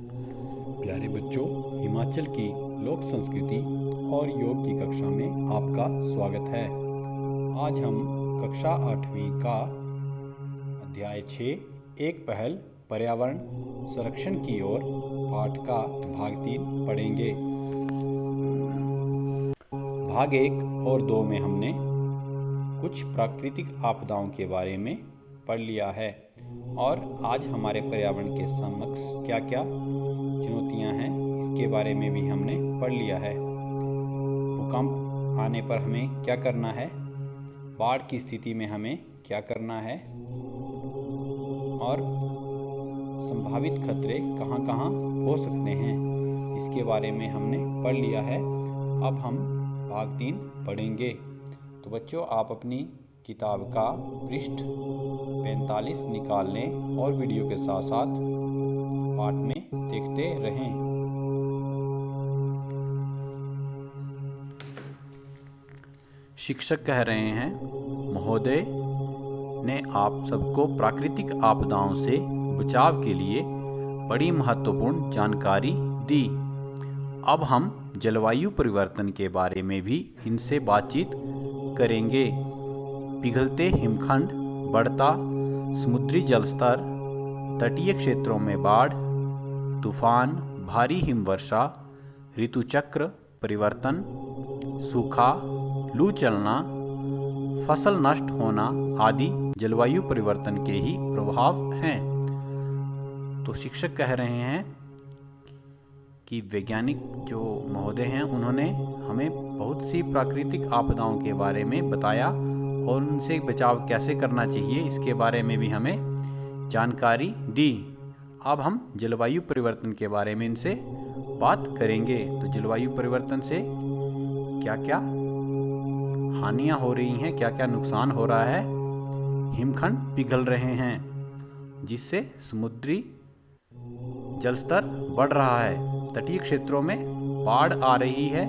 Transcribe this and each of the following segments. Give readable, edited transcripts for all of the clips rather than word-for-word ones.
प्यारे बच्चों, हिमाचल की लोक संस्कृति और योग की कक्षा में आपका स्वागत है। आज हम कक्षा 8वीं का अध्याय 6 एक पहल पर्यावरण संरक्षण की ओर पाठ का भाग 3 पढ़ेंगे। भाग 1 और 2 में हमने कुछ प्राकृतिक आपदाओं के बारे में पढ़ लिया है और आज हमारे पर्यावरण के समक्ष क्या क्या चुनौतियां हैं इसके बारे में भी हमने पढ़ लिया है। भूकंप आने पर हमें क्या करना है, बाढ़ की स्थिति में हमें क्या करना है और संभावित खतरे कहां कहां हो सकते हैं, इसके बारे में हमने पढ़ लिया है। अब हम भाग 3 पढ़ेंगे। तो बच्चों, आप अपनी किताब का पृष्ठ 45 निकाल लें और वीडियो के साथ साथ पाठ में देखते रहें। शिक्षक कह रहे हैं, महोदय ने आप सबको प्राकृतिक आपदाओं से बचाव के लिए बड़ी महत्वपूर्ण जानकारी दी। अब हम जलवायु परिवर्तन के बारे में भी इनसे बातचीत करेंगे। पिघलते हिमखंड, बढ़ता समुद्री जल स्तर, तटीय क्षेत्रों में बाढ़, तूफान, भारी हिमवर्षा, ऋतुचक्र परिवर्तन, सूखा, लू चलना, फसल नष्ट होना आदि जलवायु परिवर्तन के ही प्रभाव हैं। तो शिक्षक कह रहे हैं कि वैज्ञानिक जो महोदय हैं उन्होंने हमें बहुत सी प्राकृतिक आपदाओं के बारे में बताया और उनसे बचाव कैसे करना चाहिए इसके बारे में भी हमें जानकारी दी। अब हम जलवायु परिवर्तन के बारे में इनसे बात करेंगे। तो जलवायु परिवर्तन से क्या क्या हानियां हो रही हैं, क्या क्या नुकसान हो रहा है। हिमखंड पिघल रहे हैं जिससे समुद्री जल स्तर बढ़ रहा है, तटीय क्षेत्रों में बाढ़ आ रही है,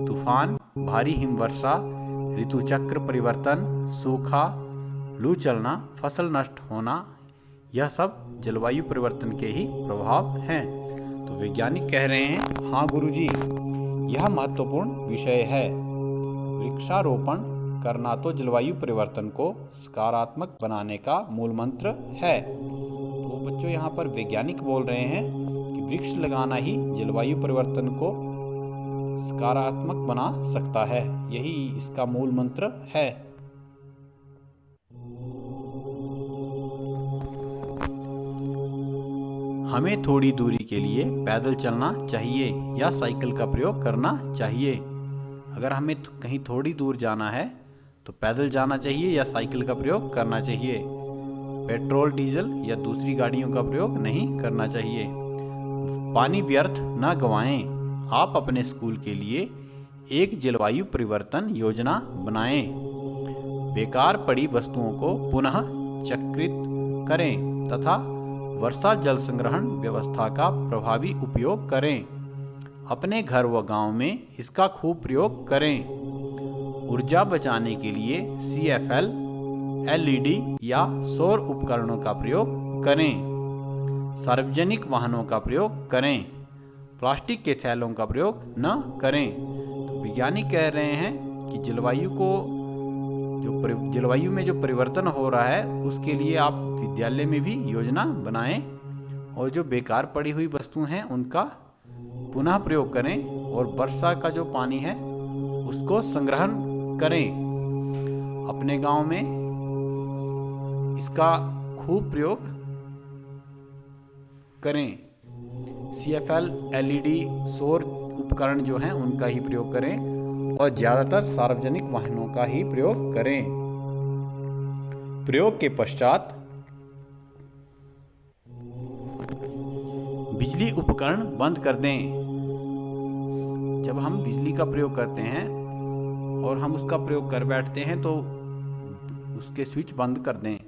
तूफान, भारी हिमवर्षा, ऋतुचक्र परिवर्तन, सूखा, लू चलना, फसल नष्ट होना, यह सब जलवायु परिवर्तन के ही प्रभाव हैं। तो वैज्ञानिक कह रहे हैं, हाँ गुरुजी, यह महत्वपूर्ण विषय है। वृक्षारोपण करना तो जलवायु परिवर्तन को सकारात्मक बनाने का मूल मंत्र है। तो बच्चों, यहाँ पर वैज्ञानिक बोल रहे हैं कि वृक्ष लगाना ही जलवायु परिवर्तन को सकारात्मक बना सकता है, यही इसका मूल मंत्र है। हमें थोड़ी दूरी के लिए पैदल चलना चाहिए या साइकिल का प्रयोग करना चाहिए। अगर हमें कहीं थोड़ी दूर जाना है तो पैदल जाना चाहिए या साइकिल का प्रयोग करना चाहिए। पेट्रोल, डीजल या दूसरी गाड़ियों का प्रयोग नहीं करना चाहिए। पानी व्यर्थ न गंवाएं। आप अपने स्कूल के लिए एक जलवायु परिवर्तन योजना बनाएं। बेकार पड़ी वस्तुओं को पुनः चक्रित करें तथा वर्षा जल संग्रहण व्यवस्था का प्रभावी उपयोग करें। अपने घर व गांव में इसका खूब प्रयोग करें। ऊर्जा बचाने के लिए CFL, LED या सौर उपकरणों का प्रयोग करें। सार्वजनिक वाहनों का प्रयोग करें। प्लास्टिक के थैलों का प्रयोग न करें। तो वैज्ञानिक कह रहे हैं कि जलवायु में जो परिवर्तन हो रहा है उसके लिए आप विद्यालय में भी योजना बनाएं और जो बेकार पड़ी हुई वस्तु हैं उनका पुनः प्रयोग करें और वर्षा का जो पानी है उसको संग्रहण करें। अपने गांव में इसका खूब प्रयोग करें। CFL, LED, सौर उपकरण जो हैं उनका ही प्रयोग करें और ज़्यादातर सार्वजनिक वाहनों का ही प्रयोग करें। प्रयोग के पश्चात बिजली उपकरण बंद कर दें। जब हम बिजली का प्रयोग करते हैं और हम उसका प्रयोग कर बैठते हैं तो उसके स्विच बंद कर दें।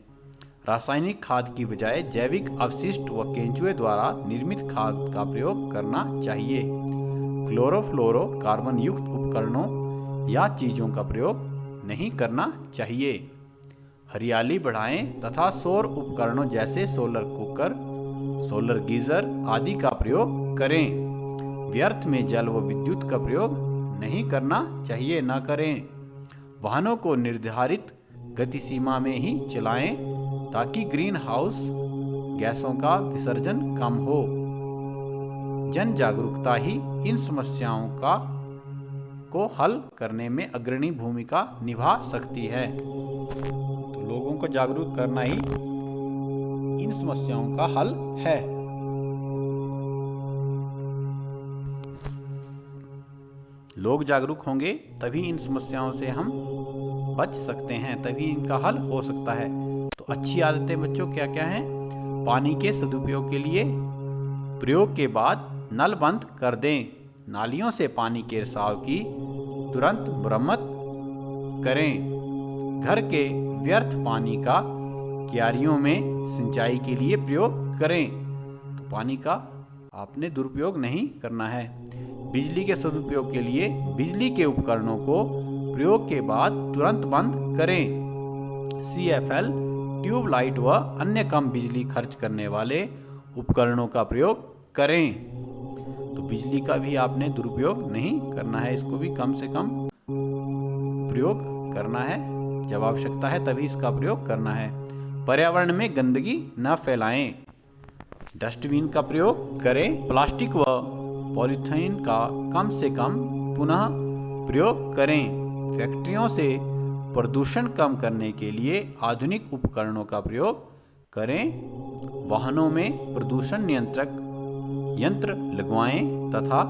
रासायनिक खाद की बजाय जैविक अपशिष्ट व केंचुए द्वारा निर्मित खाद का प्रयोग करना चाहिए। क्लोरोफ्लोरो कार्बन युक्त उपकरणों या चीज़ों का प्रयोग नहीं करना चाहिए। हरियाली बढ़ाएं तथा सौर उपकरणों जैसे सोलर कुकर, सोलर गीजर आदि का प्रयोग करें। व्यर्थ में जल व विद्युत का प्रयोग नहीं करना चाहिए, न करें। वाहनों को निर्धारित गति सीमा में ही चलाएं ताकि ग्रीन हाउस गैसों का विसर्जन कम हो। जन जागरूकता ही इन समस्याओं को हल करने में अग्रणी भूमिका निभा सकती है। तो लोगों को जागरूक करना ही इन समस्याओं का हल है। लोग जागरूक होंगे तभी इन समस्याओं से हम बच सकते हैं, तभी इनका हल हो सकता है। तो अच्छी आदतें बच्चों क्या क्या हैं? पानी के सदुपयोग के लिए प्रयोग के बाद नल बंद कर दें। नालियों से पानी के रिसाव की तुरंत मरम्मत करें। घर के व्यर्थ पानी का क्यारियों में सिंचाई के लिए प्रयोग करें। तो पानी का आपने दुरुपयोग नहीं करना है। बिजली के सदुपयोग के लिए बिजली के उपकरणों को प्रयोग के बाद तुरंत बंद करें। CFL, ट्यूबलाइट व अन्य कम बिजली खर्च करने वाले उपकरणों का प्रयोग करें। तो बिजली का भी आपने दुरुपयोग नहीं करना है, इसको भी कम से कम प्रयोग करना है। जब आवश्यकता है तभी इसका प्रयोग करना है। पर्यावरण में गंदगी न फैलाएं। डस्टबिन का प्रयोग करें। प्लास्टिक व पॉलीथीन का कम से कम पुनः प्रयोग करें। फैक्ट्रियों से प्रदूषण कम करने के लिए आधुनिक उपकरणों का प्रयोग करें। वाहनों में प्रदूषण नियंत्रक यंत्र लगवाएं तथा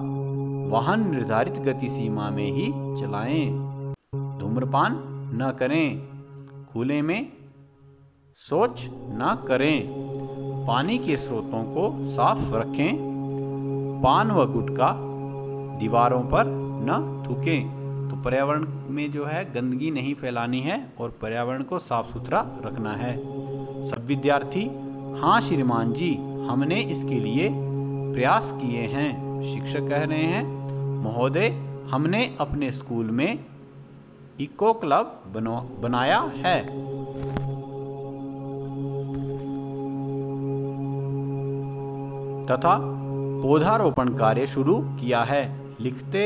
वाहन निर्धारित गति सीमा में ही चलाएं। धूम्रपान न करें। खुले में शौच न करें। पानी के स्रोतों को साफ रखें। पान व गुटखा दीवारों पर न थूकें। तो पर्यावरण में जो है गंदगी नहीं फैलानी है और पर्यावरण को साफ सुथरा रखना है। सब विद्यार्थी, हाँ श्रीमान जी, हमने इसके लिए प्रयास किए हैं। शिक्षक कह रहे हैं, महोदय, हमने अपने स्कूल में इको क्लब बनाया है। तथा पौधारोपण कार्य शुरू किया है। लिखते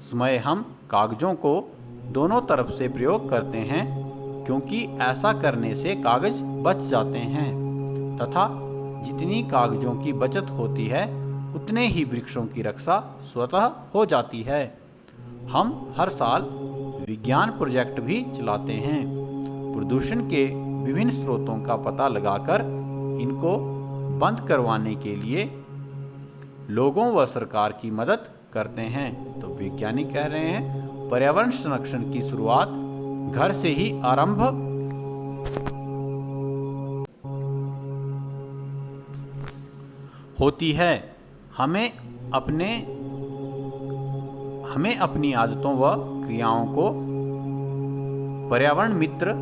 समय हम कागजों को दोनों तरफ से प्रयोग करते हैं क्योंकि ऐसा करने से कागज बच जाते हैं तथा जितनी कागजों की बचत होती है उतने ही वृक्षों की रक्षा स्वतः हो जाती है। हम हर साल विज्ञान प्रोजेक्ट भी चलाते हैं। प्रदूषण के विभिन्न स्रोतों का पता लगाकर इनको बंद करवाने के लिए लोगों व सरकार की मदद करते हैं। तो वैज्ञानिक कह रहे हैं, पर्यावरण संरक्षण की शुरुआत घर से ही आरंभ होती है। हमें अपनी आदतों व क्रियाओं को पर्यावरण मित्र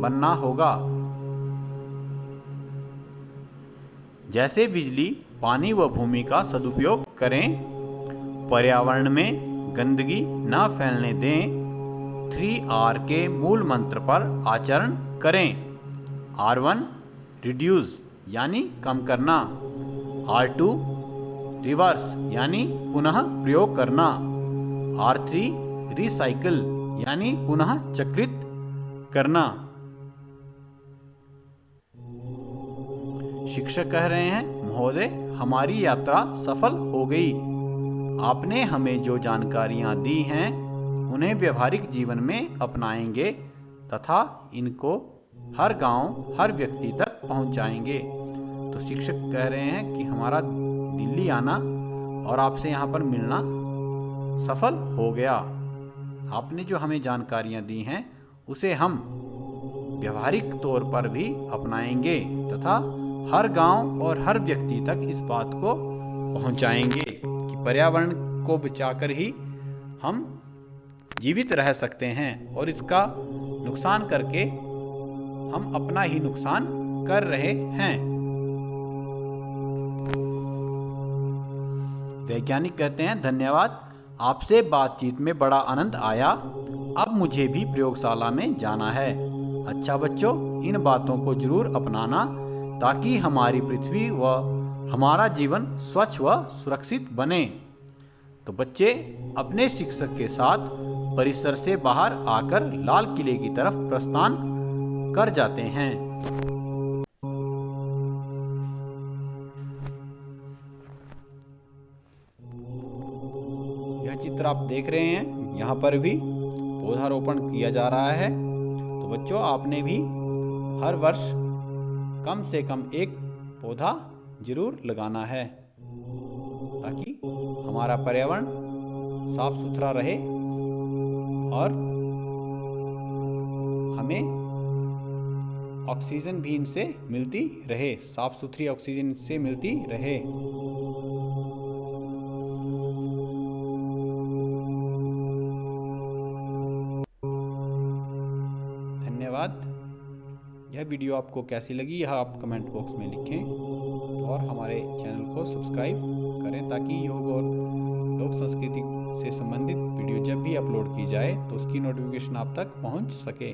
बनना होगा। जैसे बिजली, पानी व भूमि का सदुपयोग करें। पर्यावरण में गंदगी न फैलने दें। 3R के मूल मंत्र पर आचरण करें। R1 रिड्यूस यानी कम करना। R2 रिवर्स यानी पुनः प्रयोग करना। R3 रिसाइकिल यानी पुनः चक्रित करना। शिक्षक कह रहे हैं, महोदय, हमारी यात्रा सफल हो गई। आपने हमें जो जानकारियां दी हैं उन्हें व्यवहारिक जीवन में अपनाएंगे तथा इनको हर गांव, हर व्यक्ति तक पहुंचाएंगे। तो शिक्षक कह रहे हैं कि हमारा दिल्ली आना और आपसे यहाँ पर मिलना सफल हो गया। आपने जो हमें जानकारियां दी हैं उसे हम व्यवहारिक तौर पर भी अपनाएंगे तथा हर गांव और हर व्यक्ति तक इस बात को पहुंचाएंगे कि पर्यावरण को बचाकर ही हम जीवित रह सकते हैं और इसका नुकसान करके हम अपना ही नुकसान कर रहे हैं। वैज्ञानिक कहते हैं, धन्यवाद, आपसे बातचीत में बड़ा आनंद आया। अब मुझे भी प्रयोगशाला में जाना है। अच्छा बच्चों, इन बातों को जरूर अपनाना ताकि हमारी पृथ्वी व हमारा जीवन स्वच्छ व सुरक्षित बने। तो बच्चे अपने शिक्षक के साथ परिसर से बाहर आकर लाल किले की तरफ प्रस्थान कर जाते हैं। यह चित्र आप देख रहे हैं, यहाँ पर भी पौधारोपण किया जा रहा है। तो बच्चों, आपने भी हर वर्ष कम से कम एक पौधा जरूर लगाना है ताकि हमारा पर्यावरण साफ सुथरा रहे और हमें ऑक्सीजन भी इनसे मिलती रहे, साफ सुथरी ऑक्सीजन इनसे मिलती रहे। धन्यवाद। यह वीडियो आपको कैसी लगी यह आप कमेंट बॉक्स में लिखें और हमारे चैनल को सब्सक्राइब करें ताकि योग और लोक संस्कृति से संबंधित वीडियो जब भी अपलोड की जाए तो उसकी नोटिफिकेशन आप तक पहुंच सके।